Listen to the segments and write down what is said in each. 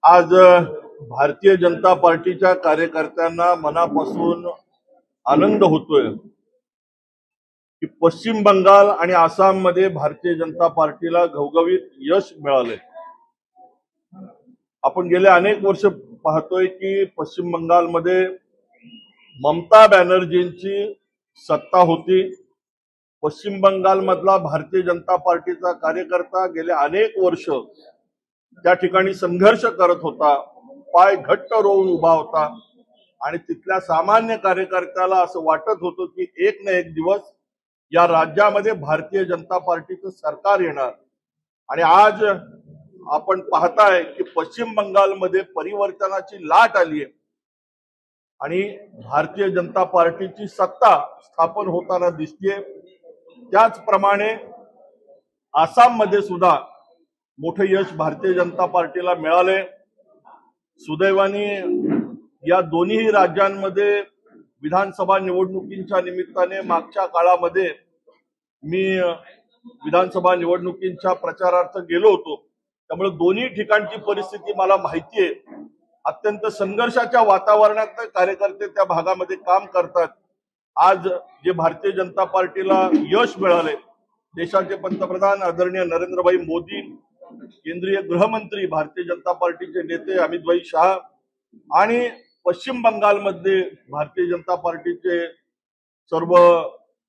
आज भारतीय जनता पार्टीच्या कार्यकर्त्यांना मनापासून आनंद होतोय की पश्चिम बंगाल आणि आसाम मध्ये भारतीय जनता पार्टीला घवघवीत यश मिळालंय। आपण गेले अनेक वर्ष पाहतोय की पश्चिम बंगालमध्ये ममता बॅनर्जींची सत्ता होती। पश्चिम बंगाल मधला भारतीय जनता पार्टीचा कार्यकर्ता गेले अनेक वर्ष त्या ठिकाणी संघर्ष करत होता, पाय घट्ट रोवून उभा होता आणि तिथल्या सामान्य कार्यकर्त्याला असं वाटत होतं की एक ना एक दिवस या राज्यामध्ये भारतीय जनता पार्टीचं सरकार येणार। आणि आज आपण पाहताय की पश्चिम बंगालमध्ये परिवर्तनाची लाट आली आहे आणि भारतीय जनता पार्टीची सत्ता स्थापन होताना दिसतेय। त्याचप्रमाणे आसाम मध्ये सुद्धा मोठे यश भारतीय जनता पार्टीला मिळाले। सुदैवाने या दोन्ही राज्यांमध्ये विधानसभा निवडणुकींच्या निमित्ताने मागच्या काळामध्ये मी विधानसभा निवडणुकींच्या प्रचारार्थ गेलो होतो, त्यामुळे दोन्ही ठिकाणची परिस्थिती मला माहिती आहे। अत्यंत संघर्षाच्या वातावरणात कार्यकर्ते त्या भागामध्ये काम करतात। आज जे भारतीय जनता पार्टीला यश मिळाले, देशाचे पंतप्रधान आदरणीय नरेंद्रभाई मोदी, केंद्रीय गृहमंत्री भारतीय जनता पार्टीचे नेते अमित शाह आणि पश्चिम बंगालमध्ये भारतीय जनता पार्टीचे सर्व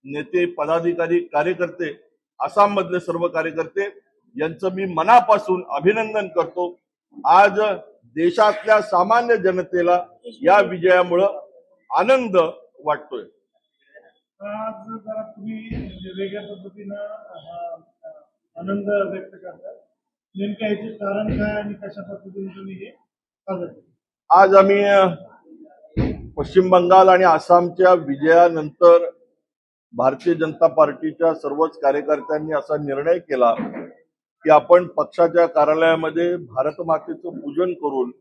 नेते, पदाधिकारी, कार्यकर्ते, आसाम मधले सर्व कार्यकर्ते यांचं मी मनापासून अभिनंदन करतो। आज देशातल्या सामान्य जनतेला या विजयामुळे आनंद वाटतोय। आज जरा तुम्ही वेगळ्या पद्धतीनं आनंद व्यक्त करतात, नेमकं याचे कारण काय आणि कशा पद्धतीने तुम्ही हे साजरे करता? आज आम्ही पश्चिम बंगाल आणि आसामच्या विजयानंतर भारतीय जनता पार्टीच्या सर्वच कार्यकर्त्यांनी असा निर्णय केला की आपण पक्षाच्या कार्यालयामध्ये भारत मातेचं पूजन करून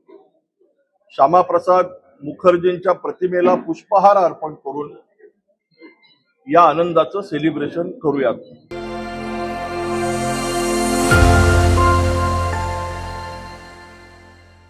श्यामाप्रसाद मुखर्जींच्या प्रतिमेला पुष्पहार अर्पण करून या आनंदाचं सेलिब्रेशन करूयात।